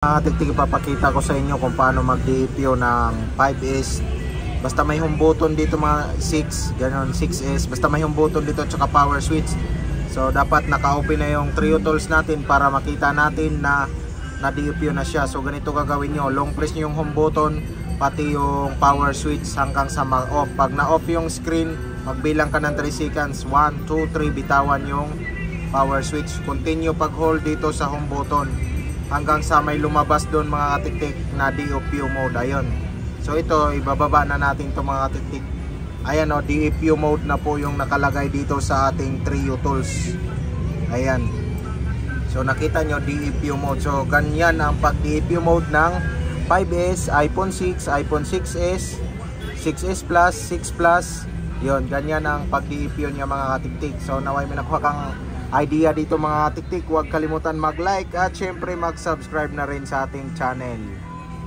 Tiktik ipapakita ko sa inyo kung paano mag-DPO ng 5S. Basta may home button dito mga 6, ganon 6S. Basta may home button dito at saka power switch. So dapat naka-open na yung trio tools natin para makita natin na na-DPO na siya. So ganito gagawin nyo, long press nyo yung home button pati yung power switch hanggang sa mag-off. Pag na-off yung screen, magbilang ka ng 3 seconds. 1, 2, 3, bitawan yung power switch. Continue pag-hold dito sa home button hanggang sa may lumabas doon mga katiktik na DPO mode. Ayun. So ito, ibababa na natin to mga katiktik. Ayan o, DPO mode na po yung nakalagay dito sa ating trio tools. Ayan. So nakita nyo, DPO mode. So ganyan ang pag-DPO mode ng 5S, iPhone 6, iPhone 6S, 6S Plus, 6 Plus. Yun, ganyan ang pag-DPO niya mga katiktik. So naway may nakuha kang idea dito mga tiktik, huwag kalimutan mag-like at syempre mag-subscribe na rin sa ating channel.